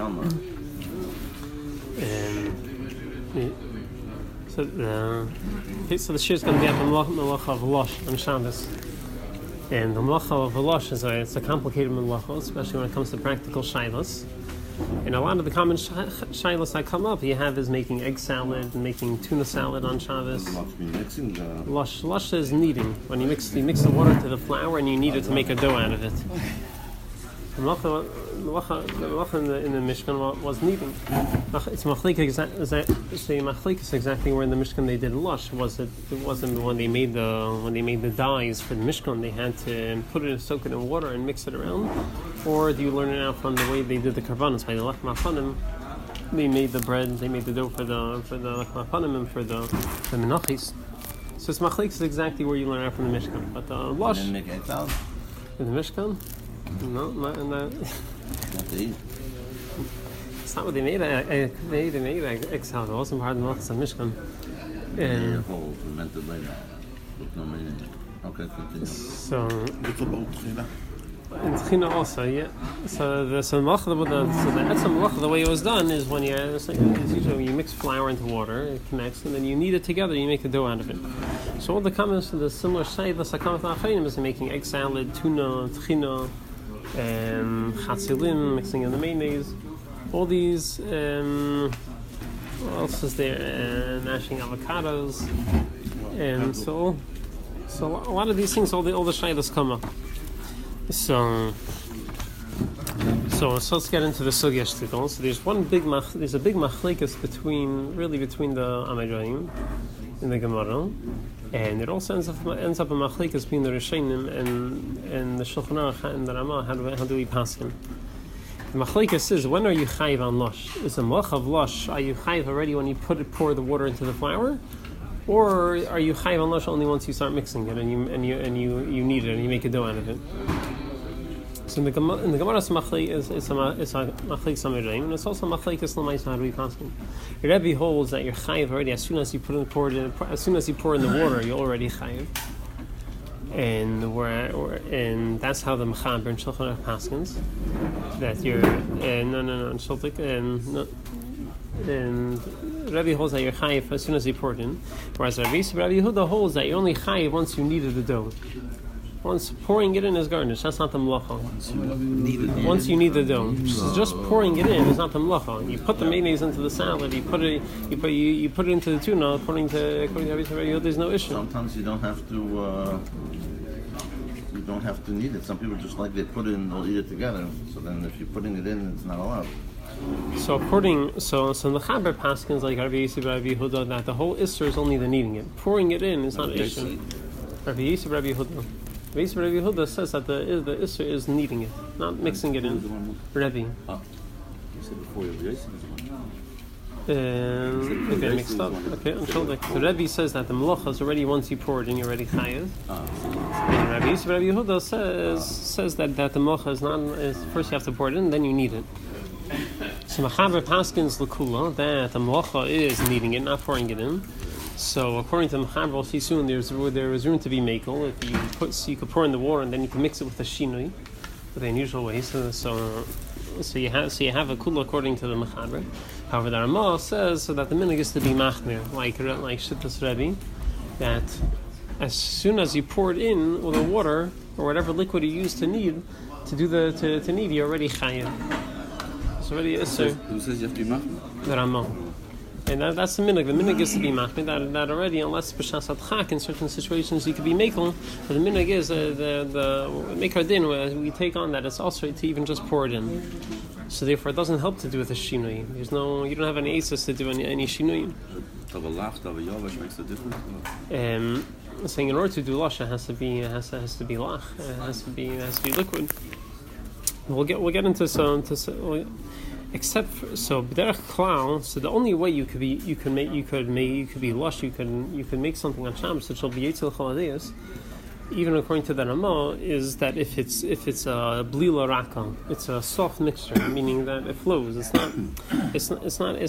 Alma. So the shir is going to be at the melacha of Losh on Shabbos. And the melacha of Losh it's a complicated melacha, especially when it comes to practical shilas. And a lot of the common shilas that come up, you have is making egg salad and making tuna salad on Shabbos. Losh is kneading. When you mix the water to the flour and you knead it to make a dough out of it. The melacha in the Mishkan was kneading. It's machlekes exactly where in the Mishkan they did Losh. It wasn't when they made the dyes for the Mishkan. They had to soak it in water and mix it around. Or do you learn it out from the way they did the karbanos by the lech machanim? They made the bread, they made the dough for the lech machanim and for the menachis. So it's machlekes exactly where you learn it out from the Mishkan. But Losh in the Mishkan. No, not in that. It's not what they made. They made egg salad. It wasn't part of the Melachas Mishkan. And fermented later. Okay, continue. So in Tchina also, yeah. So the melacha, the way it was done is when you mix flour into water, it connects, and then you knead it together. You make a dough out of it. So all the comments to the similar side, the sakamat achayim is making egg salad, tuna, tchina. Chatzilim, mixing in the mayonnaise, all these. What else is there? Mashing avocados, and so a lot of these things, all the shaylas come up. So let's get into the sugya shtickle. So there's a big machlekes between the Amedrayim in the Gemara. And it also ends up a machlekes between the Rishonim and the Shulchan Aruch and the Ramah. How do we pass him? The machlekes is, when are you chayiv on Losh? Is a melacha of Losh, are you chayiv already when you pour the water into the flour, or are you chayiv on Losh only once you start mixing it and you knead it and you make a dough out of it? So in the Gemara's machlekes it's a machlekes Amedrayim, and it's also machlekes l'maisa. How do we pass him? The Rebbe holds that you're chayiv already as soon as you pour in the water, you're already chayiv. And that's how the Mechaber and Shulchan Aruch paskins, that you're and Rebbe holds that you're chayiv as soon as you pour it in, whereas Rabbi Yehuda holds that you're only chayiv once you kneaded the dough. Once pouring it in is garnish, that's not the melacha. Once you knead the dough, just pouring it in is not the melacha. You put the mayonnaise into the salad, you put it into the tuna. According to Rabbi, there's no issue. Sometimes you don't have to knead it. Some people just like they put it in, they'll eat it together. So then if you're putting it in, it's not allowed. So the Chaber paskins like Rabbi Yisrael, Rabbi Yehuda, that the whole isser is only the kneading it. Pouring it in is not an issue. Rabbi Yisrael, Rabbi Yehuda. Rabbi Yehuda says that the isser is kneading it, not mixing it in. Rebbe. You said before Rabbi Okay, mixed up. Okay, until the Rebbe says that the melacha is already once you pour it in, you're already chayiv. And Rabbi Yehuda says that the melacha is first you have to pour it in, then you knead it. So Mechaber paskins l'kula that the melacha is kneading it, not pouring it in. So according to Mechaber, we'll see soon there is room to be makel. If you could pour in the water and then you can mix it with the shinui, with the unusual way. So you have a kula according to the Mechaber. However, the Ramah says that the minhag is to be machmir, like Shittas Rebbe, that as soon as you pour it in with the water or whatever liquid you use to knead, to knead, you're already chayav. It's already isser. Who says you have to be machmir? The Ramah. And that's the minhag. The minhag is to be machmir. That already, unless b'shas adchak, in certain situations you could be mekel. But the minhag is the mekar din. We take on that it's also to even just pour it in. So therefore, it doesn't help to do with a shinui. You don't have any asus to do any shinui. Yovash makes a difference. Saying in order to do Losh, it has to be lach. It has to be liquid. We'll get into some. Except b'derech klal. So the only way you could be Losh. You could make something on Shabbos that shall be yetzel chaladeus. Even according to the Ramah, is that if it's a blila raka, it's a soft mixture, meaning that it flows. It's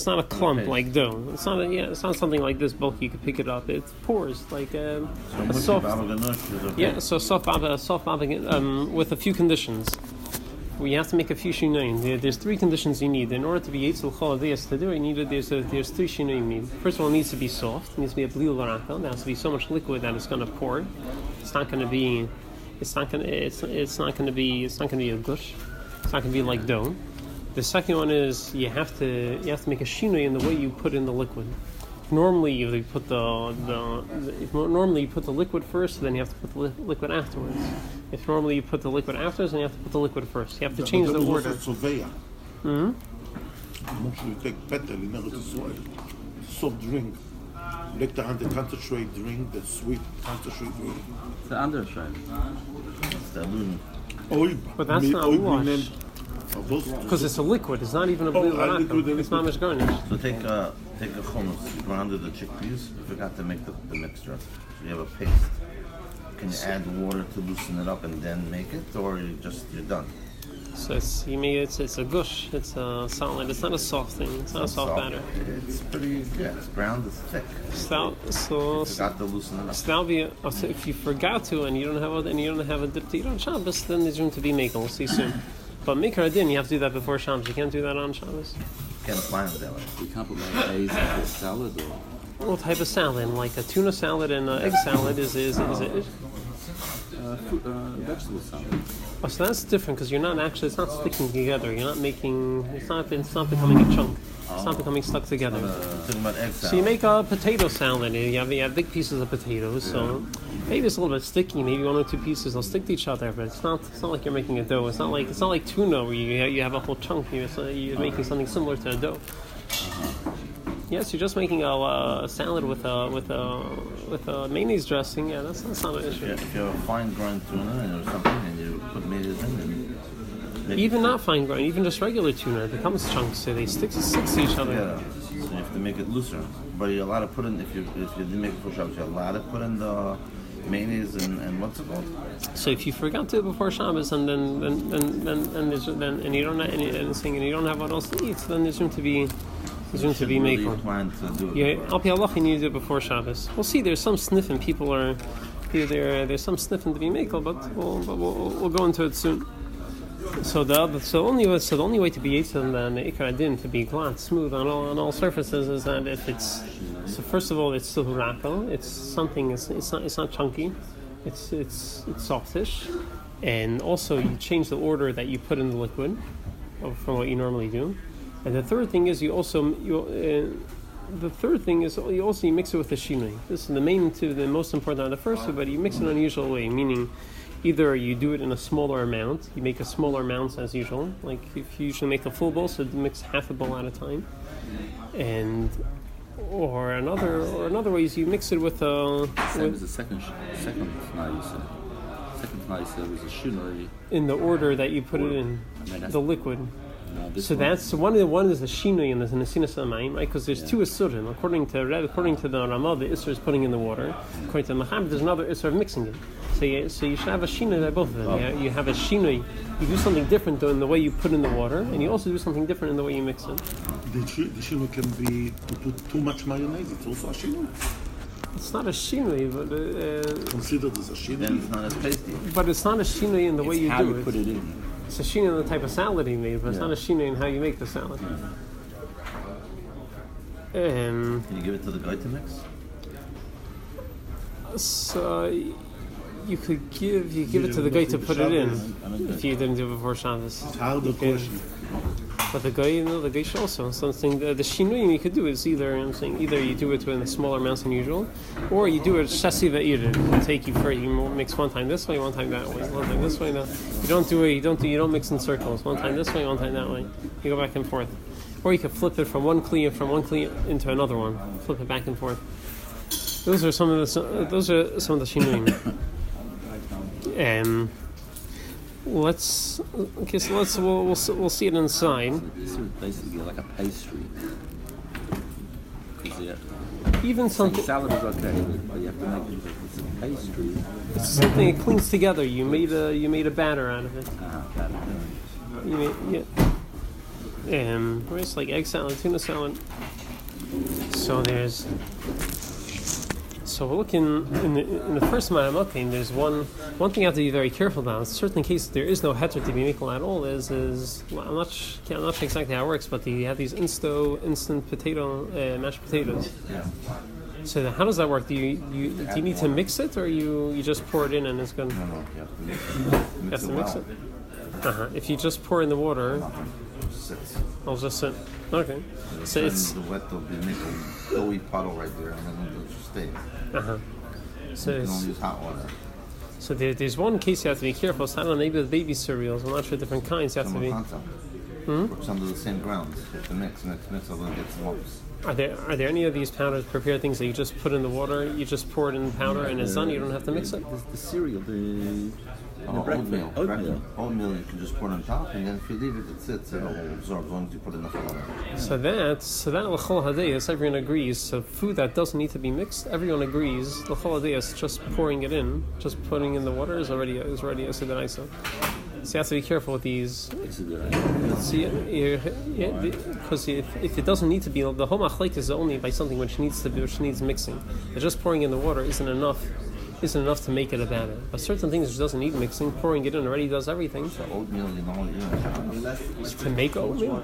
not a clump like dough. It's not something like this bulky. You can pick it up. It pours like a soft. Yeah, so soft baba with a few conditions. we have to make a few shinuyim. There's three conditions you need in order to be yetzel chaladeus to do it. There's three shinuyim you need. First of all, it needs to be soft. It needs to be a blil l'raka. There has to be so much liquid that it's going to pour. It's not going to be. It's not going to be a gush. It's not going to be like dough. The second one is you have to make a shinui in the way you put in the liquid. Normally you put the liquid first, then you have to put the liquid afterwards. If normally you put the liquid afterwards, then you have to put the liquid first. You have to change the order. You take petal in order to soft drink. Like the concentrate drink, the sweet concentrate drink. It's the undershine. It's the aluminum. But that's not wash. Because it's a liquid. It's not even a blue liquid. It's not much garnish. So take a hummus, you grounded the chickpeas, you forgot to make the mixture. So you have a paste. Can you add water to loosen it up and then make it, or you're done? So it's a gush. It's a solid. It's not a soft thing. It's not a soft batter. It's pretty. Yeah, it's ground. It's thick. So forgot to loosen it up. So that'll be. So if you forgot to and you don't have a dip to eat on Shabbos, then there's room to be makel. We'll see soon. But Mikra Adin, you have to do that before Shabbos. You can't do that on Shabbos. You can't apply it that way. You can't put mayonnaise in a salad or... What type of salad? Like a tuna salad and an egg salad is it? Vegetable salad. Oh, so that's different because it's not sticking together. You're not making, it's not becoming a chunk. It's not becoming stuck together. Talking about egg salad. So you make a potato salad. You have big pieces of potatoes. So maybe it's a little bit sticky. Maybe one or two pieces will stick to each other. But it's not like you're making a dough. It's not like tuna where you have a whole chunk. You're making something similar to a dough. Yes, you're just making a salad with a mayonnaise dressing. Yeah, that's not an issue. Yeah, if you have a fine grind tuna or something and you put mayonnaise in, and even not fine grind, even just regular tuna, it becomes chunks. So they stick to each other. Yeah, so you have to make it looser. But you're allowed to put in if you didn't make it for Shabbos, you're allowed to put in the mayonnaise and what's it called? So if you forgot to before Shabbos and then you don't have what else to eat, so then there's room to be. There's room to be makel. Yeah, Al Pi Halacha, you need to do it before Shabbos. We'll see. There's some sniffing. People are there's some sniffing to be makel, but we'll go into it soon. So the only way to be yetzel and the ikar adin to be glad, smooth on all surfaces is that if it's first of all it's still rakel. It's something. It's not chunky. It's softish, and also you change the order that you put in the liquid from what you normally do. And the third thing is you mix it with the shinui. This is the most important are the first two, but you mix it in an unusual way, meaning either you do it in a smaller amount, you make a smaller amount as usual, like if you usually make a full bowl, so you mix half a bowl at a time, or another way is you mix it with Same as the second tonight you said. Second tonight you said was a shinui. In the order that you put it in, the liquid. So that's one is the shinui and the nesinas amayim, right? Because there's two isurim. According to the Ramah, the isur is putting in the water. According to the Machab, there's another isur of mixing it. So you should have a shinui by both of them. You have a shinui. You do something different in the way you put in the water, and you also do something different in the way you mix it. The shinui can be to put too much mayonnaise. It's also a shinui. It's not a shinui, but considered as a shinui. Then it's not as tasty. But it's not a shinui in the way you how do you it. Put it in. It's a shinui in the type of salad you made, but it's not a shinui in how you make the salad. Can you give it to the guy to mix? So you could give it to the guy to put it in if you didn't do it before Shabbos. How the question? But the guy should also something. The shinui you could do is either you do it in smaller amounts than usual, or you do it shasi ve'ir. You mix one time this way, one time that way, one time this way. No, you don't mix in circles. One time this way, one time that way. You go back and forth, or you could flip it from one kli into another one. Flip it back and forth. Those are some of the shinui. We'll see it inside. This is basically like a pastry. Even something salad is okay, but you have to make it. It's a pastry. It's something that clings together. You made a batter out of it. Batter. You made it's like egg salad, tuna salad. So So we're looking in the first Ma'amakin. There's one thing you have to be very careful about. In certain cases, there is no heter to be mikol at all. Is I'm not sure exactly how it works, but you have these instant potato mashed potatoes. Yeah. So how does that work? Do you need to mix it, or you just pour it in and it's going? No, you have to mix it. You have to mix it. If you just pour in the water, It sits. I'll just sit. Okay. So it's the wet will be make a doughy puddle right there, and then it'll just stay. So You can it's, only use hot water. so there's one case you have to be careful. It's not maybe with baby cereals. I'm not sure different kinds you have to be. Works under the same grounds. You have to mix, although it gets lumps. Are there any of these powders, prepared things that you just put in the water, you just pour it in the powder and it's done? You don't have to mix it. The cereal, the Oatmeal. Oatmeal. Oatmeal you can just put on top, and then if you leave it, it sits. It'll absorb as long as you put enough water. So that l'chol hadeyas, everyone agrees. So food that doesn't need to be mixed, everyone agrees. L'chol hadeyas, just pouring it in, just putting in the water is already a sidanaisa. So you have to be careful with these. See, because if it doesn't need to be, the whole machlek is only by something which needs mixing. But just pouring in the water isn't enough to make it a batter. But certain things which doesn't need mixing, pouring it in already does everything. So oatmeal, To make oatmeal.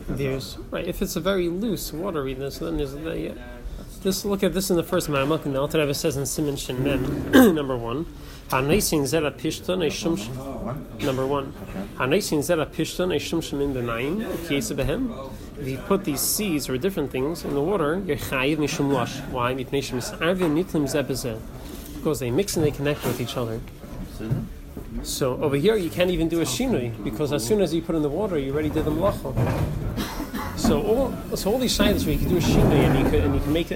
There's right. If it's a very loose wateryness, then there's Just look at this in the first Ma'amak, and the Alter Rebbe says in Siman Shin Mem, number 1. Haneisin zera pishton eshum. Number 1. Haneisin zera pishton eshum in the nine. If you put these seeds or different things in the water, you're chayiv mishum losh. Why? Because they mix and they connect with each other. So over here you can't even do a shinui because as soon as you put in the water, you already did the melacha. So all these shaylas where you can do a shinui and you can make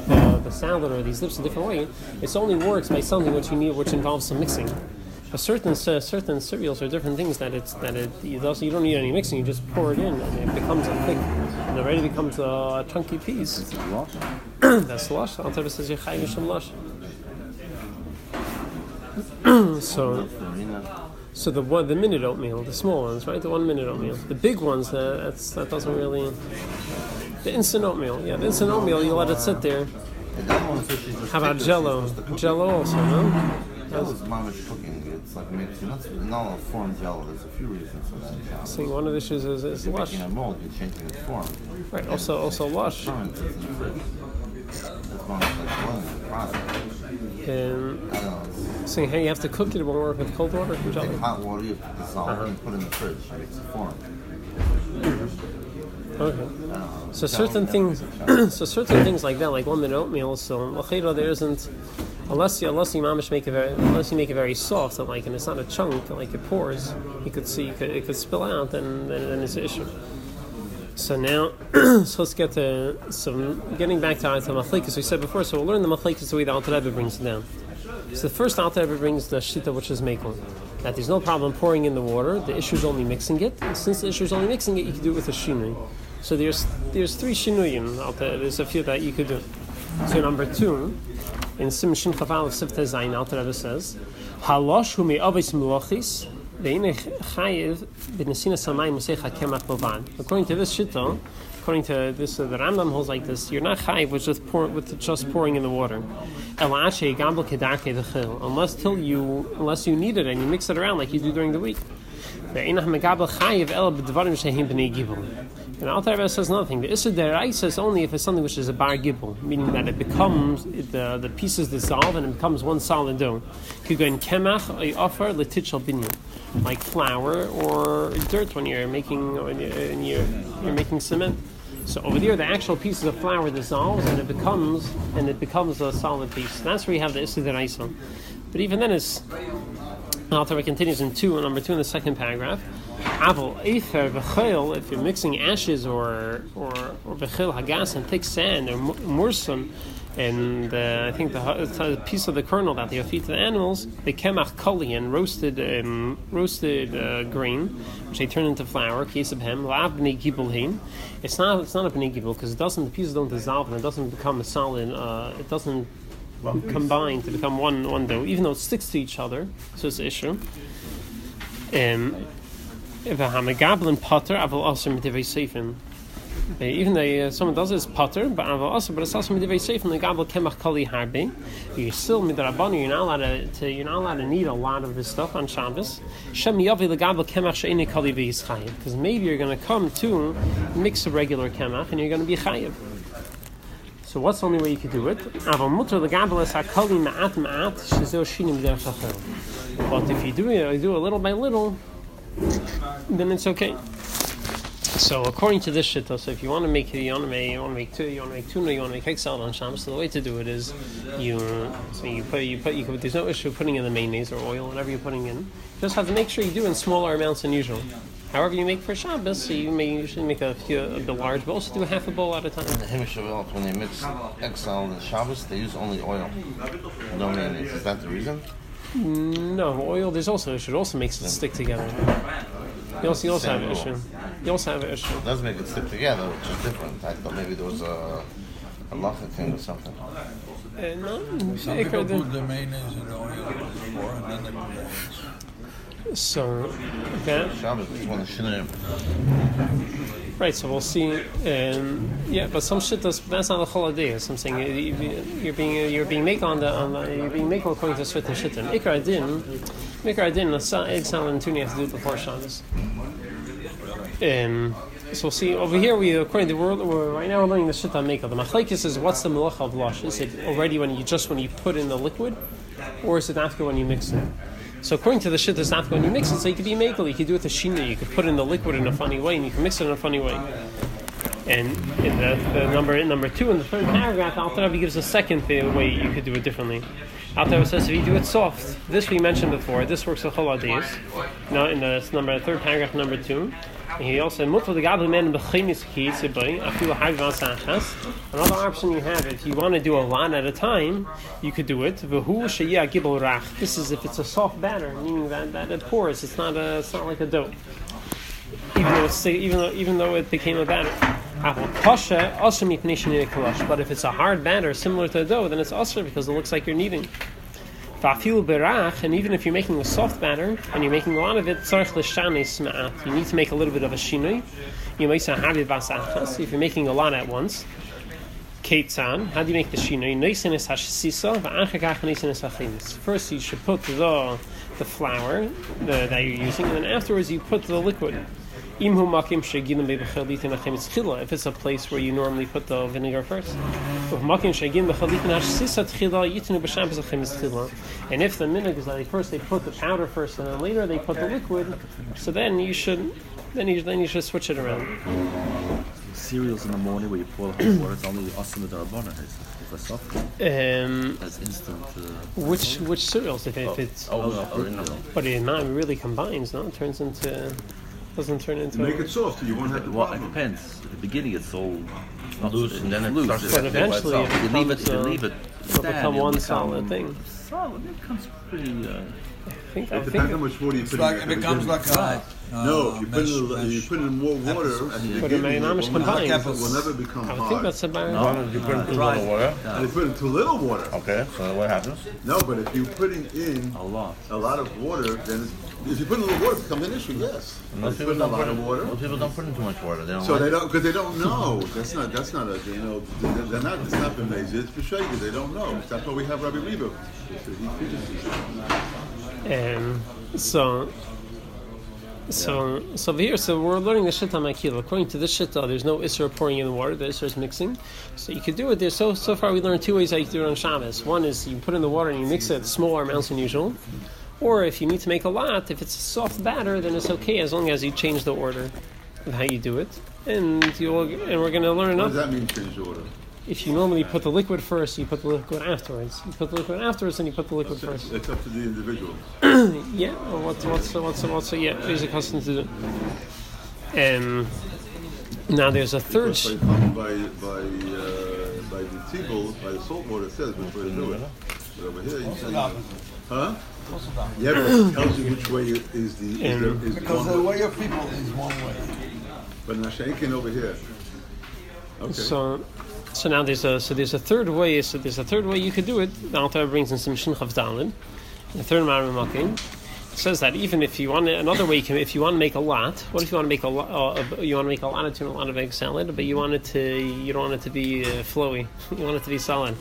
the salad or these lips a different way. It only works by something which involves some mixing. But certain cereals are different things you don't need any mixing. You just pour it in and it becomes a thick and already becomes a chunky piece. That's Losh. Alter Rebbe says Yechai Mishum Losh. So the minute oatmeal, the small ones, right? The 1 minute oatmeal. The big ones, that doesn't really. The instant oatmeal, the instant oatmeal, you let it sit there. How about Jello? Jello also, no? Jello is mamish cooking. It's like mixing. Not a form Jello. There's a few reasons for that. See, one of the issues is you're Losh. making a mold. You're changing its form. Right. Also Losh. That's mamish like boiling the product. Saying, hey, you have to cook it. It won't work with cold water. You take hot water, you dissolve it, and put it in the fridge. It makes a form. Okay. So certain things like that, like 1 minute oatmeal. So there isn't, unless you make it very soft, and it's not a chunk, like it pours. You could see it could spill out, then it's an issue. So now, let's get to getting back to machlekes we said before. So we'll learn the machlekes the way the Alter Rebbe brings it down. So the first Alter Rebbe brings the shita, which is mekel, that there's no problem pouring in the water. The issue is only mixing it. And since the issue is only mixing it, you can do it with a shinui. So there's 3 shinuyim. There's a few that you could do. So number 2, in Sim Shin Chaval of Sifte Zayin, Alter Rebbe says, Halosh hu me'avis melochis. According to this shita, according to this, the Rambam holds like this: you're not chayiv with just pouring in the water, unless you need it and you mix it around like you do during the week. And Alter Rebbe says nothing. The Issa Deraisa is only if it's something which is a bar gibel, meaning that it becomes the pieces dissolve and it becomes one solid dough. You go in kemach or offer letichal binyan, like flour or dirt when you're making cement. So over there, the actual pieces of flour dissolves and it becomes a solid piece. That's where you have the Issa Deraisa. But even then, Alter Rebbe continues in number 2 in the second paragraph. If you're mixing ashes or v'chil hagas and thick sand or mursun, and I think the piece of the kernel that they feed to the animals, the kemach koli and roasted grain, which they turn into flour, case of hem, lav b'nei gibel hein. It's not a b'nei gibel because the pieces don't dissolve and it doesn't become a solid. It doesn't combine to become one dough, even though it sticks to each other. So it's an issue. If a hamagablin potter, I will also mitivay seifin. even though someone does it, it's potter, but it's also very safe from the gabel kemach kali harbe. You're still midrabanu. You're not allowed to knead a lot of this stuff on Shabbos. Shem yavi the gabel kemach she'ini kali v'yischayim, because maybe you're going to come to mix a regular kemach and you're going to be chayiv. So what's the only way you could do it? But if you do a little by little, then it's okay. So according to this shit, so if you want to make tuna, you want to make egg salad on Shabbos, so the way to do it is there's no issue putting in the mayonnaise or oil, whatever you're putting in. You just have to make sure you do in smaller amounts than usual. However you make for Shabbos, so you may usually make a large bowl, so do a half a bowl at a time. In the Himish when they mix egg salad and Shabbos, they use only oil. No mayonnaise. Is that the reason? No, oil. It also makes it stick together. You also have an issue. You also have an issue. It does make it stick together, which is different. I thought maybe there was a halacha thing or something. No. Some people put the mayonnaise and oil before, and then they put the eggs. So, okay. Shabbos is one of the Right, so we'll see. But some shit that's not a holiday. So I'm saying you're being make according to certain shit. Ikar adin, egg salad and tuna you have to do it before Shabbos. So we'll see over here. According to the world, right now we're learning the shit on makeup. The machlekes is what's the melacha of Losh? Is it already when you put in the liquid, or is it after when you mix it? So according to the shit that's not when you mix it, so you could be makel, you could do it the shina, you could put in the liquid in a funny way, and you can mix it in a funny way. And in the number 2 in the third paragraph, Alter Rebbe gives a second way you could do it differently. Alter Rebbe says if you do it soft, this we mentioned before, this works a whole lot of days. Now in the third paragraph, number 2. And he also another option you have, if you want to do a lot at a time, you could do it. This is if it's a soft batter, meaning that it pours. It's not like a dough, even though it became a batter. But if it's a hard batter similar to a dough, then it's usher because it looks like you're kneading. And even if you're making a soft batter and you're making a lot of it, you need to make a little bit of a shinui. If you're making a lot at once, Keitzan, how do you make the shinui? First you should put the flour that you're using, and then afterwards you put the liquid. If it's a place where you normally put the vinegar first. And if the minhag is that first they put the powder first and then later they put the liquid, so then you should switch it around. Cereals in the morning where you pour the hot water, it's only awesome with the rabbanah. If it's soft, that's instant. Which cereals? If it's but it not really combines, no? It turns into. Doesn't turn into. Make it soft, you won't have the problem. It depends. At the beginning, it's all loose, and then it loose. starts to But eventually, you leave it. It'll become one solid thing. Solid. It becomes pretty. It depends how much water you put in. It becomes like a. No, if you put in more water at the beginning, it will never become hard. I think that's about. You put in too little water. And you put in too little water. Okay, so what happens? No, but if you're putting in a lot of water, then if you put in a little water, it becomes an issue. Yes. Most people don't put in water. Most people don't put in too much water. They don't. So they don't, because they don't know. That's not a, they're not. It's not b'mezid. It's b'sheged. They don't know. That's why we have Rabbi Reba. He teaches So we're learning the shita makil. According to this shita, there's no isser pouring in the water. The isser is mixing. So you could do it there. So far we learned 2 ways how you can do it on Shabbos. One is you put in the water and you mix it at smaller amounts than usual. Or if you need to make a lot, if it's a soft batter, then it's okay as long as you change the order of how you do it. And we're going to learn another. What does that mean, change the order? If you normally put the liquid first, you put the liquid afterwards. You put the liquid afterwards, and you put the liquid first. It's up to the individual. Yeah. Or what's yeah? There's a custom to do. Now there's a third. By the table, by the salt water, it says which way to do it. But over here, you say, huh? Yeah, but it tells you which way is the because the way of people is one way. But Nashakin over here. Okay. So now there's a third way. So there's a third way you could do it. The Alter brings in some Shin Chav Daled, the third Marim Makim. says that even if you want another way, if you want to make a lot, what if you want to make a lot? You want to make a lot of tuna, a lot of egg salad, but you don't want it to be flowy. You want it to be solid.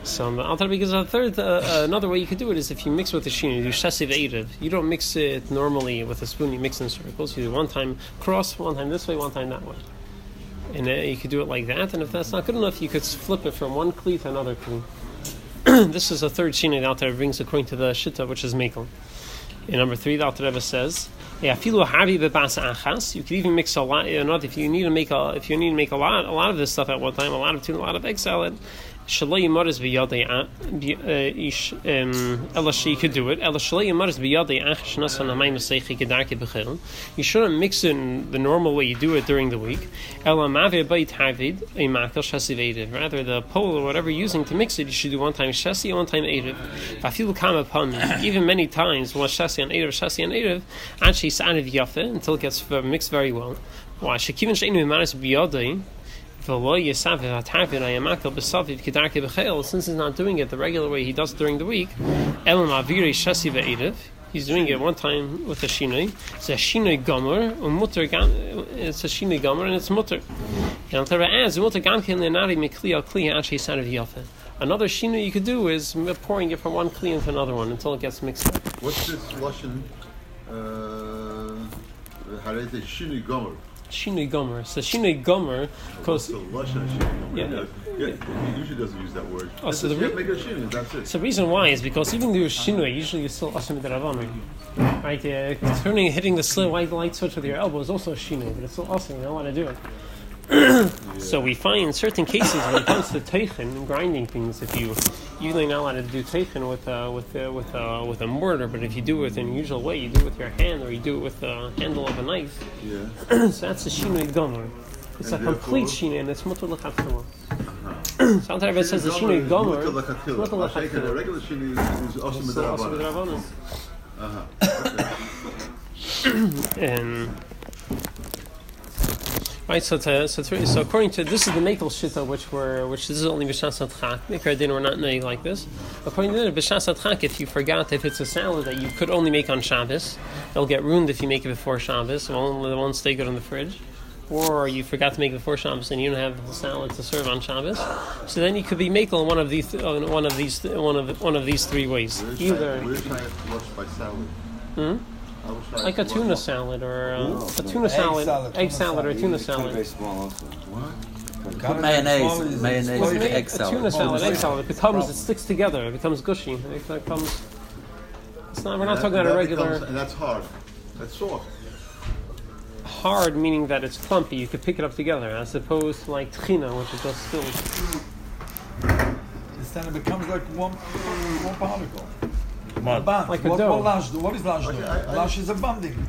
So I'll tell you because another way you could do it is if you mix with the shino, you do shesiv eitiv. You don't mix it normally with a spoon. You mix in circles. You do one time cross, one time this way, one time that way, and you could do it like that. And if that's not good enough, you could flip it from one kli to another kli. This is a third shino out there brings according to the shitta, which is mekel. In number 3, the Alter Rebbe says, you could even mix a lot. If you need to make a lot of this stuff at one time, a lot of tuna, a lot of egg salad. You could do it. You shouldn't mix it in the normal way you do it during the week. Rather, the pole or whatever you're using to mix it, you should do one time shasi, one time eitiv. Even many times, one shasi and eitiv, until it gets mixed very well. Why? Since he's not doing it the regular way he does it during the week, he's doing it one time with a shinoi. It's a shinoi gomer, it's a shinoi gomer, and it's mutter. Another shinoi you could do is pouring it from one kli into another one until it gets mixed up. What's this Lashon? Shinoi gomer. Shinoi gomer. So shinoi gomer because the Lashon Shinoi gomer. Yeah. He usually doesn't use that word. Oh, so make a shinoi. That's it. So the reason why is because even though you're shinoi, usually you're still asher midrabanan. Right? Hitting the slow white light switch with your elbow is also a shinoi, but it's still asher. You don't want to do it. So we find in certain cases when it comes to teichin, grinding things, if you usually not allowed to do teichin with a mortar, but if you do it in the usual way, you do it with your hand or you do it with the handle of a knife. Yeah. So that's a shinoi gomer. It's and a complete shinoi, and it's mutter l'chatchila. Sometimes it says the shinoi gomer. Mutter l'chatchila. The regular shinoi is also midrabanan. And. Right, so according to this is the mekel shita, which this is only b'shas adchak. Mikra din we're not made like this. According to the b'shas adchak, if you forgot if it's a salad that you could only make on Shabbos, it'll get ruined if you make it before Shabbos. It won't stay good in the fridge. Or you forgot to make it before Shabbos and you don't have the salad to serve on Shabbos. So then you could be mekel in one of these three ways. Either. We're trying to wash by salad. Like a tuna salad or a tuna salad, egg salad or tuna salad. Put mayonnaise, egg salad. A tuna salad, egg salad. It sticks together. It becomes gushy. We're not talking about a regular. And that's hard. That's soft. Hard meaning that it's clumpy. You could pick it up together, as opposed to like tchina, which is just still. Then it becomes like one particle. Like a dough. What is Losh doing? Losh is a bonding.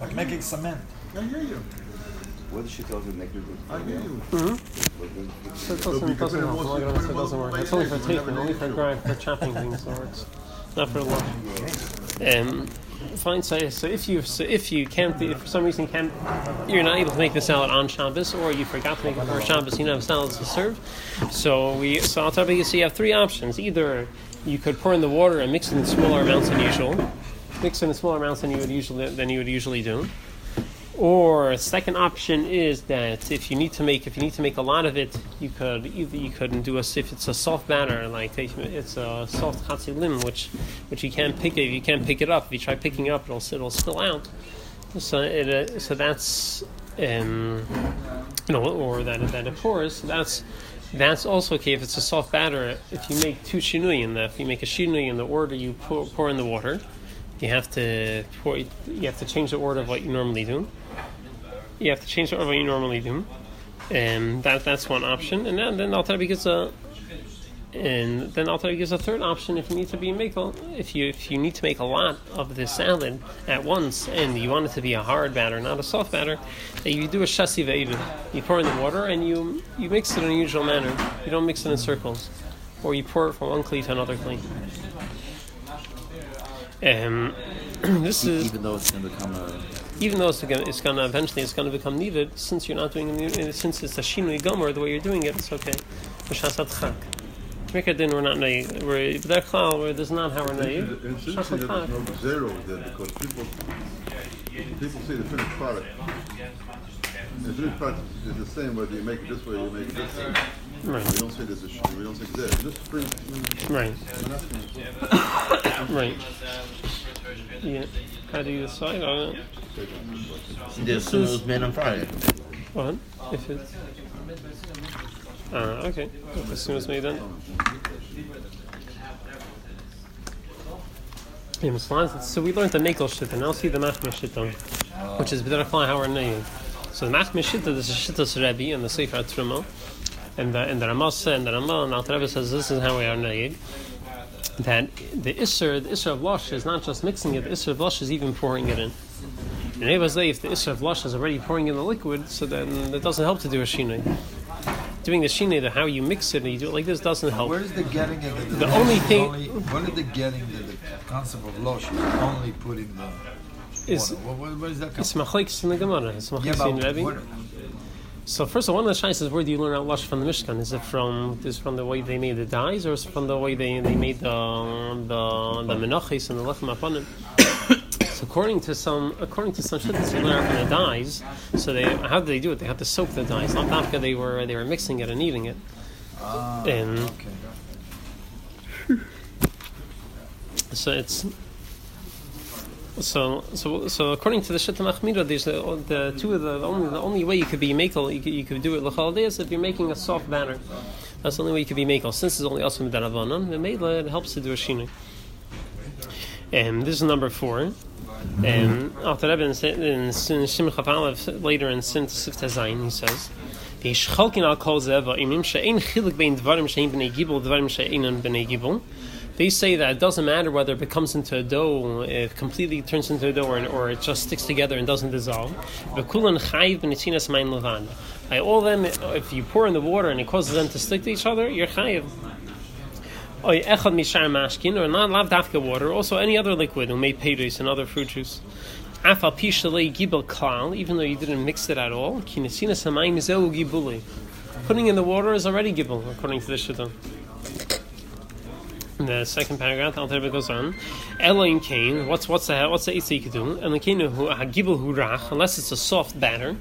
Like making cement. I hear you. What does she tell you? I hear you. So it doesn't work. It's only for taking, only for chopping things. So it's not for lunch. Fine. So if you can't, for some reason you're not able to make the salad on Shabbos, or you forgot to make it before Shabbos, you don't have salads to serve. So I'll tell you. So you have three options. Either you could pour in the water and mix it in smaller amounts than usual. Mix it in smaller amounts than you would usually do. Or second option is that if you need to make a lot of it, you could do if it's a soft batter, like it's a soft chatzilim, which you can't pick it. You can't pick it up. If you try picking it up, it'll spill out. So that's or that it pours. That's also okay if it's a soft batter. If you make two shinui in that, if you make a shinui in the order you pour in the water, you have to change the order of what you normally do. And that's one option. And then I'll tell you gives a third option if you need to be mekel. If you need to make a lot of the salad at once and you want it to be a hard batter, not a soft batter, that you do a shasi ve'edu. You pour in the water and you mix it in a usual manner. You don't mix it in circles, or you pour it from one kli to another kli. This is even though it's going to become eventually become needed, since you're not doing it, since it's a shinui gomer the way you're doing it, it's okay. B'shas adchak. Mikra din we're not naig. We're b'derech where there's not how we're naig. In Cincinnati, there's no zero there because people see the finished product. The finished product is the same whether you make it this way or you make it this way. Right. We don't say there's a we don't say there. Just spring. Right. Right. Yeah. How do you decide on it? The sunnah was made on Friday. What? If it's... okay. As soon as made then. Yeah, so we learned the Mekel Shita, and now see the Machmir Shita, which is B'derech Klan Hauer Neig. So the Machmir Shita, this is Shita's Rebbe and the Sefer Truma, and the Ramos and the Rama, and Alter Rebbe says this is how we are Neig. That the Isser of Losh is not just mixing it, the Isser of Losh is even pouring it in. And if the Isser of Losh is already pouring in the liquid, so then it doesn't help to do a Shinoi. Doing the Shinoi, how you mix it and you do it like this doesn't help. Where is the getting it? The only thing... What is the getting the concept of Losh is only putting the water? Where is that come? It's Machlekes in the Gemara. It's Machlekes in Rebbe. So first of all, one of the shayes is where do you learn out Losh from the Mishkan? Is it from the way they made the dyes, or is it from the way they made the menachis and the lechem apanim? So according to some shittas, they learn out from the dyes. So how do they do it? They have to soak the dyes. Not after they were mixing it and eating it. And Okay. so it's. So according to the Shita Machmira, there's the only way you could be makel, you could do it l'chal is if you're making a soft batter. That's the only way you could be makel. Since it's only asum d'Rabbanan, it helps to do a shinui. And this is number 4. And Alter Rebbe in Simcha Aleph later in Sin 6 Zayin he says, "V'yishchalkin al kol zeva imim she'ein chilik bein dvarim she'ein b'nei gibel dvarim she'einan b'nei gibel." They say that it doesn't matter whether it becomes into a dough, it completely turns into a dough, or it just sticks together and doesn't dissolve. By all them, if you pour in the water and it causes them to stick to each other, you're chayiv. Or not lavdafka water, also any other liquid, umei peiros and other fruit juice. Even though you didn't mix it at all, putting in the water is already gibel, according to the Shita. In the second paragraph, Alter Rebbe goes on. Elohim Cain. What's the eitzah you could do? And the Cain hagibel hurach, unless it's a soft batter,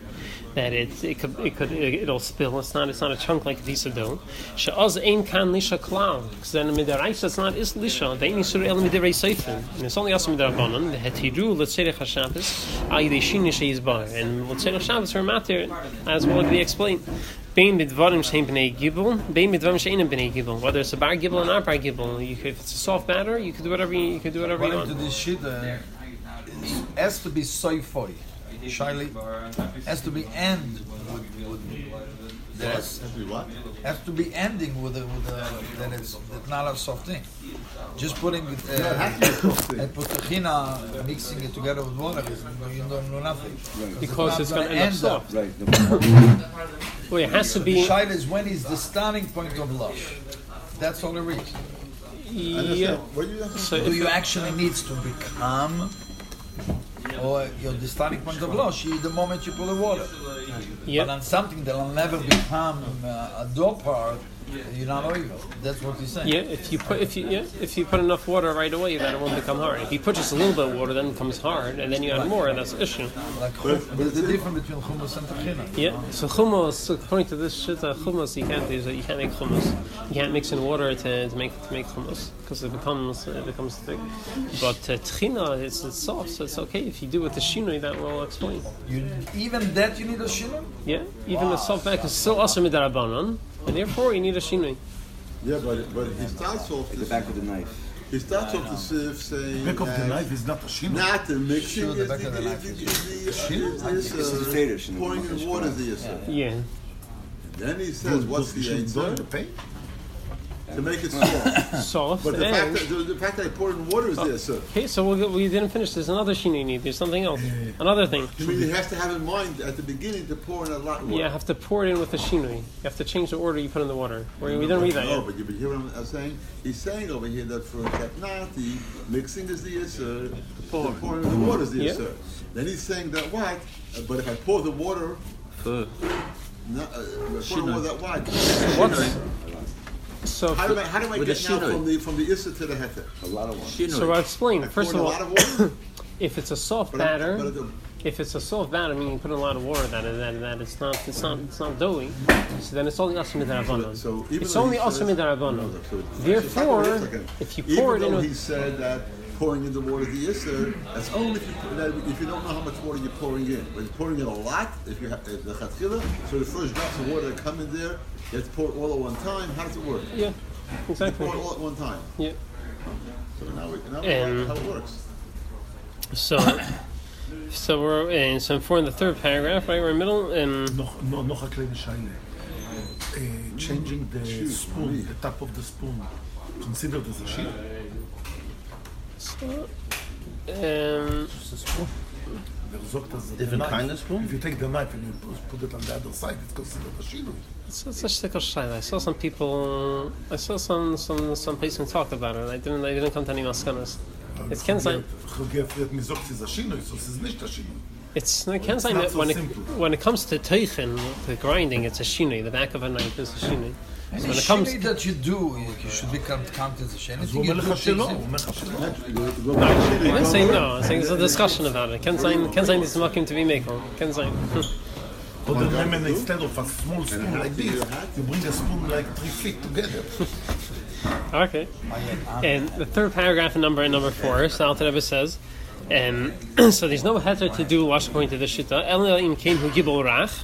that it'll spill. It's not a chunk like a piece of dough. She'oz ein kan lisha klal, because then midaraisa it's not is lisha. They ain't isur el midirei seifin, and it's only also midarabanan. The hetiru l'tzerech haShabbos al yidei shini sheizbar, and l'tzerech Shabbos are matter as well as be explained. Whether it's a bar gibel or not bar gibel, if it's a soft batter, you can do whatever you want. According to this shit, it has to be soy-foy. Shaili has to be end with this. Has to be ending with that it's not a soft thing. Just putting putachina, mixing it together with water, you don't know nothing. Because it's going to end up soft. Right. Well, it has to be. The shaila is when is the starting point of Losh. That's all it is. Yeah. So do you actually needs to become, or the starting point of Losh is the moment you put the water. Yeah. But on something that will never become a dough part, you're not over. That's what he's saying. Yeah, if you put enough water right away, then it won't become hard. If you put just a little bit of water, then it becomes hard, and then you add more, and that's the issue. But there's a difference between hummus and tahina. Yeah. So hummus, according to this shit, hummus you can't make hummus. You can't mix in water to make hummus because it becomes thick. But tahina, it's soft, so it's okay if you do with the shinoi. That will explain. Even that you need a shinoi. Yeah, even the soft back is still asur midarabanan. And therefore, you need a shinoi. Yeah, but he starts off The back of the knife. He starts off the sieve saying Back of the knife is not a shinoi. not the mixing Sure, the is back of the knife is pouring in water is the issue. Yeah. Then he says, what's the answer? To make it soft. Soft. But the and fact that I poured in water is the issue. okay, so we didn't finish. There's another shinoi you need. There's something else. Another thing. I mean, he has to have in mind at the beginning to pour in a lot of water. Yeah, you have to pour it in with the shinoi. You have to change the order you put in the water. We didn't read that No, yet. but you hear what I'm saying? He's saying over here that for Kapnati, mixing is the issue, pouring in the water is the Yeah. issue. Then he's saying that what? But if I pour the water, pouring water that what? So How do I With get the now shinoi. from the Issa to the Heter? A lot of water. So I'll explain. First of Pour all, in a lot of water? if it's a soft But batter, meaning you put in a lot of water, that it's not doughy. So then it's only asr midarabanan. So even It's though only he asr says- midarabanan. So Therefore, if you pour it even though in, he said that pouring in the water the Issa, that's only if you don't know how much water you're pouring in. When you're pouring in a lot, if you have the chatchila, so the first drops of water that come in there, you have to pour it all at one time. How does it work? yeah, exactly. Pour it all at one time. Yeah. So now we know how it works. So we're in the third paragraph, right? We're in the middle. Noch a kleine Scheine. Changing the spoon, the top of the spoon, considered as a sheet. Different kind of spoon? If you take the knife and you put it on the other side, it's considered a sheet. It's such a shayla. I saw some people. I saw some people talk about it. I didn't come to any maskanas. It can sein. It's it can sein that when it comes to teichin, the grinding, it's a shinui. The back of a knife is a shinui. Any So when it comes shini that you do, you should be counted as a shini. אז הוא אומר לך שלא, הוא אומר לך שלא. I'm saying no. I'm saying there's a discussion about it. Can sein this makim to be makel. Can sein. Or the lemon, instead of a small spoon like this, you bring a spoon like 3 feet together. Okay. And the third paragraph in number 4, so Alter Rebbe says, so there's no heter to do Losh according to the Shita, Ela im kein hu gibel rach,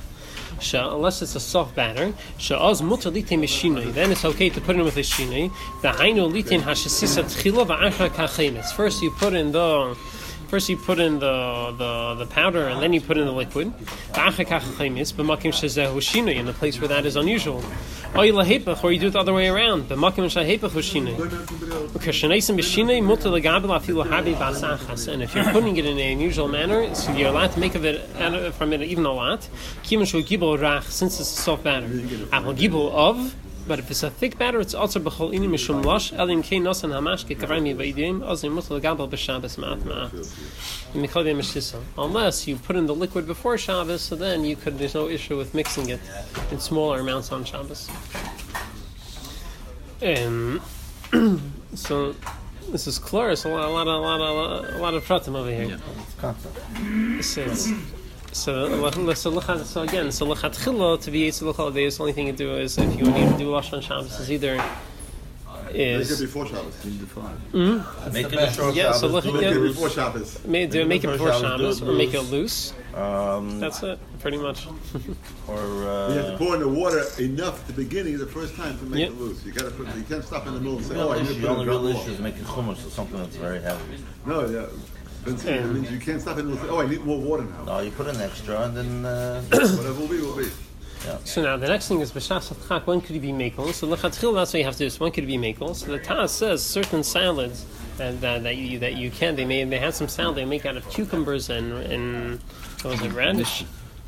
unless it's a soft batter, she'oz mutar litin mishinoi, then it's okay to put in with a shinoi, the hainu litin hashesisa tchila va'achar kachemetz. First you put in the powder and then you put in the liquid. In the place where that is unusual. Or you do it the other way around. And if you're putting it in an unusual manner, so you're allowed to make from it even a lot. Since it's a soft batter. But if it's a thick batter, it's also b'chol ini mishum losh elim kei nosan hamashke kavrami v'idiyim ozim mutal gabel b'Shabbos ma'at. Unless you put in the liquid before Shabbos, so then there's no issue with mixing it in smaller amounts on Shabbos. So this is clear. It's a lot of pratim over here. So lechatchila to be Yitzhak holiday, the only thing you do is if you need to do Losh on Shabbos is either Make it before Shabbos. Make it before Shabbos. So Make it before Shabbos. Make it before Shabbos or make it loose. Um, That's it, pretty much. or You have to pour in the water enough at the beginning the first time to make it loose. You can't stop in the middle and say, I need to the put only a drop real of issue water. is making hummus or something that's very heavy. No, yeah. It means you can't stop in the middle and say, I need more water now. No, you put in extra and then Whatever will be, will be. So now the next thing is b'shas ha'chak. When could he be makel? So lechatchil, that's what you have to do. So when could he be makel? So the Taz says certain salads that you can. They had some salad they make out of cucumbers and what was it, radish?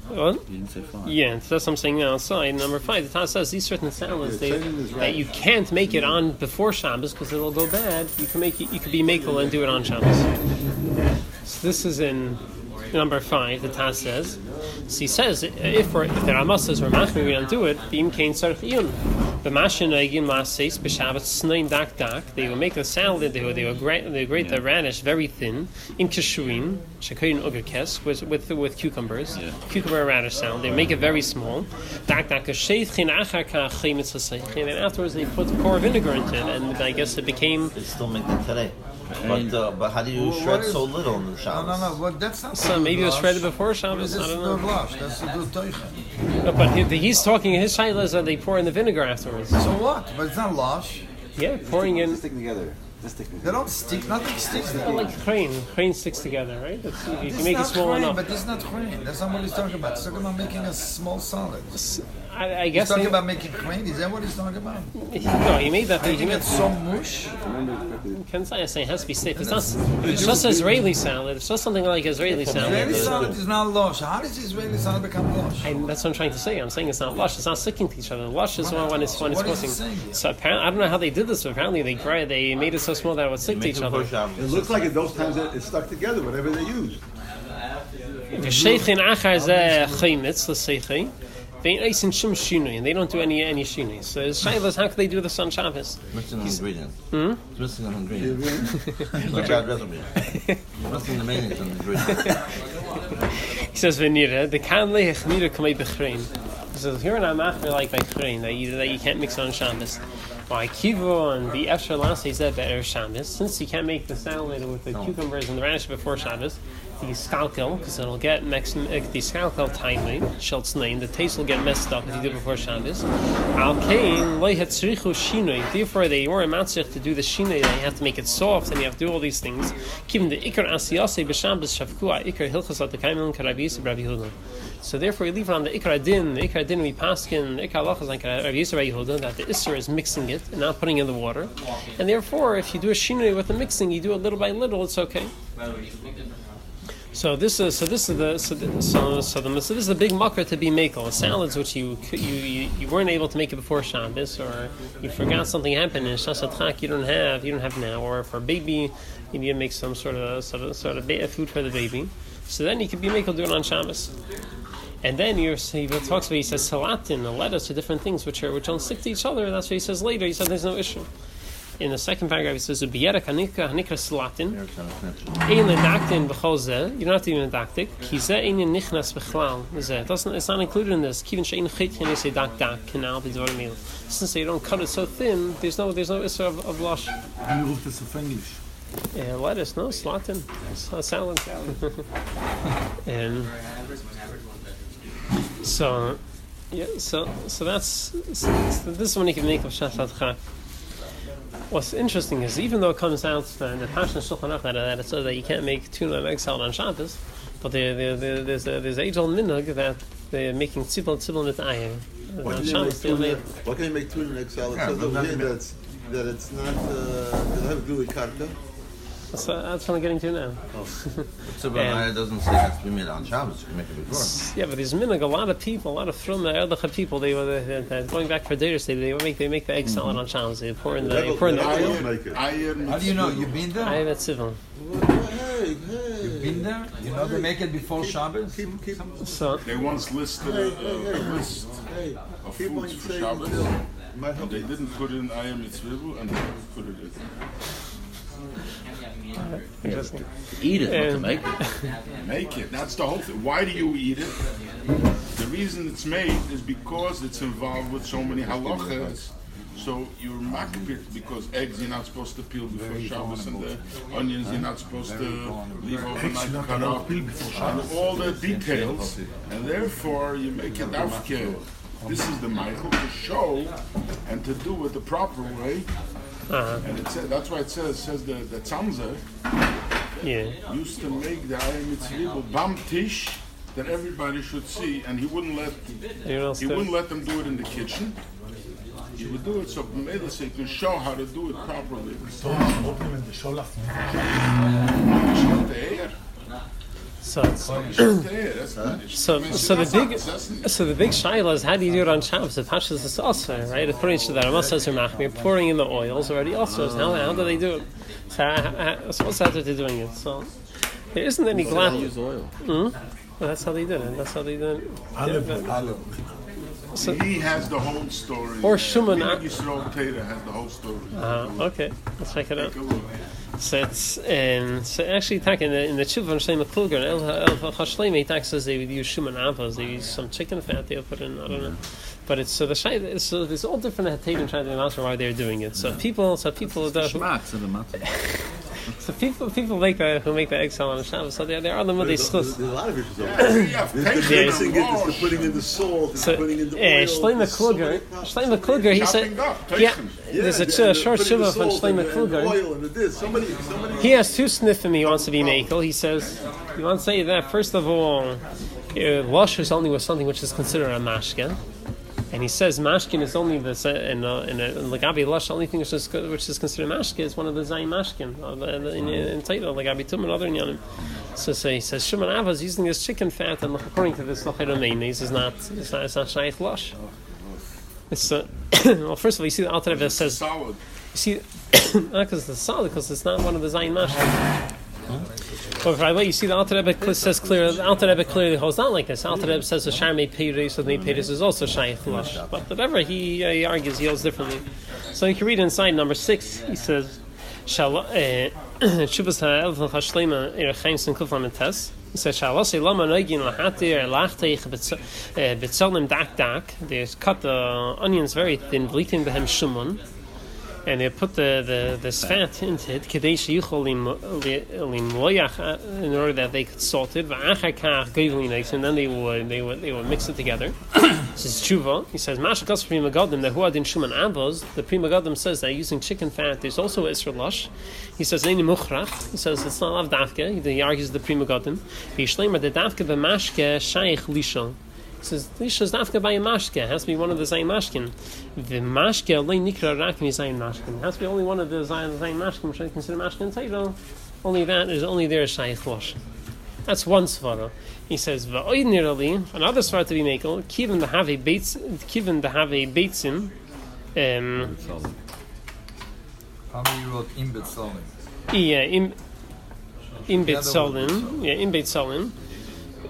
What? You didn't say 5. Yeah, so that's what I'm saying outside. Number 5, the Taz says these certain salads that you can't make it on before Shabbos because it'll go bad. You can be makel and do it on Shabbos. So this is in number 5. The Taz says. So he says if the Ramah says we're machmir, we don't do it. The imkain tzarich iyun. The mashenagin maseis b'Shabbat snain dak. They will make the salad. They will grate the radish very thin in kashurin shekayin ugerkes with cucumbers. Yeah. Cucumber radish salad. They make it very small. Dak kasheitchin achar kachemitz hasaychin. And afterwards they pour vinegar into it, and I guess it became. they still make it today. But how do you shred so little in the Shabbos? No. But that's not. So maybe it was shredded before Shabbos. I don't know. That's to do toichin. But he's talking. His shayla is that they pour in the vinegar afterwards. So what? But it's not losh. Yeah, pouring in. Sticking together. They don't stick. Nothing sticks Well, together. like crane sticks together, right? That's, you This can make it not small crane, enough. but this is not crane. That's not what he's talking about. He's talking about making a small salad. I He's guess talking about making crane. Is that what he's talking about? no, he made that. I He think made it's so mush. Can I say it has to be safe? It's not. It's just Israeli salad. It's just something like Israeli salad. Israeli salad is not lush. How does Israeli salad become lush? That's what I'm trying to say. I'm saying it's not lush. It's not sticking to each other. Lush is when it's What is he cooking. saying? So apparently, I don't know how they did this. But apparently, they made it so small that it would stick to each other. It looks like at those times that it's stuck together, whatever they use. V'sheichin achar zeh chaymitz l'seichi. They ain't in shum shinui, and they don't do any shinui. So Shailas, how can they do this on Shabbos? Missing an ingredient. It's missing an ingredient. Like I'd rather be. Missing the main ingredient. He says, "Venira, the kan lehech nira kamei bechrein." He says, "Here in Amachmer like by chrein that you can't mix on Shabbos." Why Kivo and the Efshar Lase is that better Shabbos, since you can't make the salad with the cucumbers and the radish before Shabbos. The skalkel, because it'll get mixed. The skalkel timely, shelt's name. The taste will get messed up if you do it before Shabbos. Al kain lo hatzrichu shinui. Therefore, they weren't matzich to do the shinui. They have to make it soft, and you have to do all these things. Keeping the ikar asiyase b'Shabbos shavkua ikar hilchas at the kaimel karabis Rabbi Yehuda. So therefore, you leave it on the ikar adin. The ikar adin we paskin. The ikar halachas like Rabbi Yehuda that the isser is mixing it and not putting in the water. And therefore, if you do a shinui with the mixing, you do it little by little. It's okay. So this is the big mucker to be makel. Salads which you weren't able to make it before Shabbos, or you forgot something happened in Shasatrak you don't have now, or for a baby you need to make some sort of food for the baby. So then you could be makel do it on Shabbos. And then he says salatin, the lettuce, are different things which don't stick to each other. That's what he says later. He said there's no issue. In the second paragraph, he says, "Ubiyera kanika hanikra salatin, ein ledaktin b'cholzeh." You don't have to even didactic. Kizeh ein nichnas b'chlal. It's not included in this. Kivin she'ein chitchen is a dak canal b'dvar meal. Since you don't cut it so thin, there's no issue of Losh. And you look this of English. Lettuce, no salatin, salad. And so that's this is when you can make of shashat chak. What's interesting is even though it comes out in the Tashna Shulchan Aruch that it says that you can't make tuna and egg salad on Shabbos, but there's age-old minhag that they're making tzibel with ayah. Why can you make tuna and egg salad? It says over here that it's not doesn't have to do with karka. That's what I'm getting to now. Tzibel ayah doesn't say it has to be made on Shabbos. You can make it before. Yeah, but there's minhag. A lot of people, a lot of from the Erdacha people, they going back for Deiros, they make the egg salad on Shabbos. They pour in the oil. How do you know? You've been there? I have at tzibel. Hey. You've been there? You know they make it before Shabbos? So They once listed a list of foods for Shabbos, and they didn't put in ayam mitzvah, and they put it in. interesting. Eat it, not to make it. Make it. That's the whole thing. Why do you eat it? The reason it's made is because it's involved with so many halachas. So you're makbid because eggs you're not supposed to peel before Shabbos, and the onions you're not supposed to leave overnight to cut up, and all the details, and therefore you make it afker. This is the Michael to show and to do it the proper way. And it says, that's why it says the Tzamzer used to make the ayam mitzvah bam tish that everybody should see, and he wouldn't let them do it in the kitchen. He would do it so he can show how to do it properly. So the big shaila is how do you do it on Shabbos? The Pashas is also right. According to that, Rama says you're pouring in the oils already. Also, how do they do it? So what's that they're doing it? So there isn't any glad. Use oil. Well, that's how they did it. That's how they did it. So he has the whole story. Or Shuman. Yisrael Teda has the whole story. Okay, let's check it out. So it's so actually in the Tshuva and Shleima Kluger El Chashleima he says they would use Shuman Avos. They use some chicken fat they would put in. I don't know. But it's so there's all different hatayim trying to answer why they're doing it. So people So people make who make the egg salad on Shabbos. So there are the Monday schus. There's a lot of issues over there. There's mixing it, there's the putting in the salt, there's the putting in the oil. Shleima Kluger, he said, there's a short shiva from Shleima Kluger. He has two sniffim he wants to be makel. He says, you want to say that, first of all, Losh is only with something which is considered a mashke. And he says mashkin is only the in Lagabi Losh. The only thing which is considered mashkin is one of the zayin mashkin in title Lagabi Tum and other inyanim. So he says Shuman Ava is using this chicken fat, and according to this Lochaydomein, it's not shaykh Losh. It's well, first of all, you see the Alter Rebbe says you see not because it's solid, because it's not one of the zayin mashkin. But right away, you see the Alter Rebbe says clear. The Alter Rebbe clearly holds not like this. The Alter Rebbe says the Shar made Peiris, so the Peiris is also Shaykh Losh. But whatever he argues, he holds differently. So you can read inside number 6. He says, Shuvas ha'elf ha'shlema chaim sin kuflam and tes. He says, Shalasi lama noigin lahatir lachteich betzolim dak. They cut the onions very thin, v'litin behem shumon. And they put the fat into it, in order that they could salt it. And then they would mix it together. This is tshuva. He says, "Mashakas prima gadim that huadin shuman avos." The prima gadim says that using chicken fat, there's also isra losh. He says, "Eini muchrach." He says it's not lav davke. He argues the prima gadim. V'yishleimer the davke b'mashke shaykh lisha. He says, Lisha is nafka by a mashke. It has to be one of the zayin mashkin. The mashke, alay nikra rakmi zayin mashkin. It has to be only one of the zayin mashkin, which I consider mashkin tayro. Only that is only there shaykh losh. That's one svara. He says, v'oidnirali, another svara to be makel, kiven the have a beitzim, How many you wrote in Betzalim? Yeah, in Betzalim. Yeah, in Betzalim.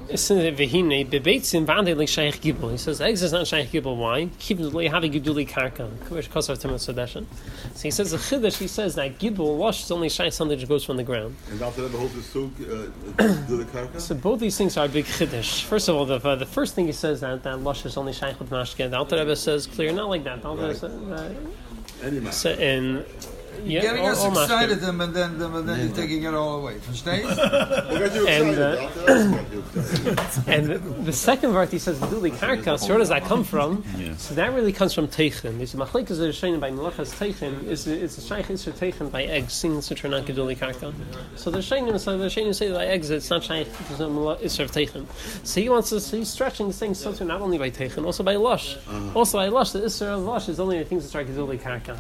He says eggs is not shaykh gibel. Why? So he says the chiddush. He says that gibel losh is only shaykh something that goes from the ground. And after that, the whole suit do the karka. So both these things are a big chiddush. First of all, the first thing he says that losh is only shaykh with mashke. The Alter Rebbe says clear, not like that. The Alter Rebbe says, You're getting us excited, and then you're taking it all away. Verstehe? And the second part he says, "Duli karka." So where does that come from? So that really comes from teichin. These machlekes that are shown by melachas teichin is a shaykh is teichin by eggs, things which are not geduli karka. So the shaynim say by eggs it's not shaykh, it's not teichin. So he's stretching this thing so to not only by teichin, also by lush. Also by lush, the isser of lush is only the things that are geduli karka.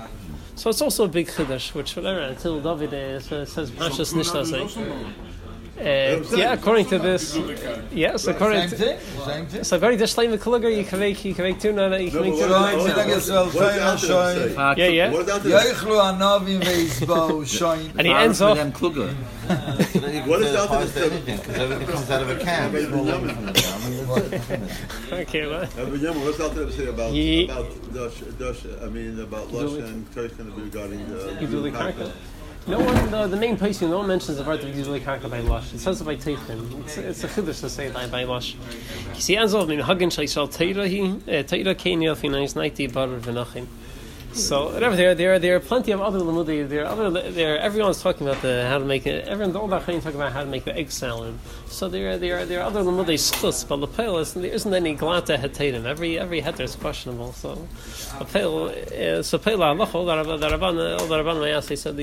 So it's also a big chiddush, which whatever until David says Pashas Nishtase. Yeah, according to this, yes, according to Same thing. so according to Shleim Kuluger, you can make tuna. You can make tuna. Yeah. And he ends off. What is the opposite of anything? Because everything comes out of a can. Okay, what? What's the opposite say about Dosh? I mean about Losh and Turkey regarding the karka. No one, the main place no one mentions the part of usually karka by Losh. It says it by Teichin. It's a chiddush to say that by Losh. You see, ends off in Hagen Shaishal Teirahi Kenya Finais 90 Bar V'Nachim. So whatever, there are plenty of other limudei. Everyone's talking about how to make it. All the Achayim talk about how to make the egg salad. So there are other limudei schus, but the pale there isn't any glata heterim. Every heter is questionable. So the pale halacha. All the Rabban Mayas they said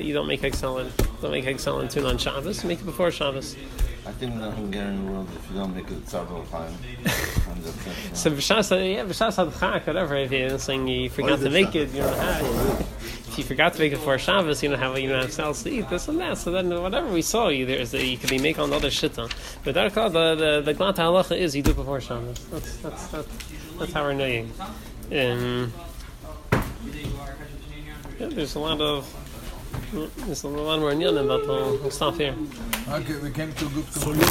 you don't make egg salad. Don't make egg salad tuna on Shabbos. Make it before Shabbos. I think in the Hungarian world, if you don't make it several times, so b'shas hadchak, whatever. If you're saying you forgot to make it, you don't have. If you forgot to make it before Shabbos, you don't have cells to eat. This and that. So then, whatever we saw, you could be making other shitton. But the glata halacha is you do it before Shabbos. That's how we're knowing. There's a lot more inyan, but we'll stop here. Okay, we came to a good conclusion.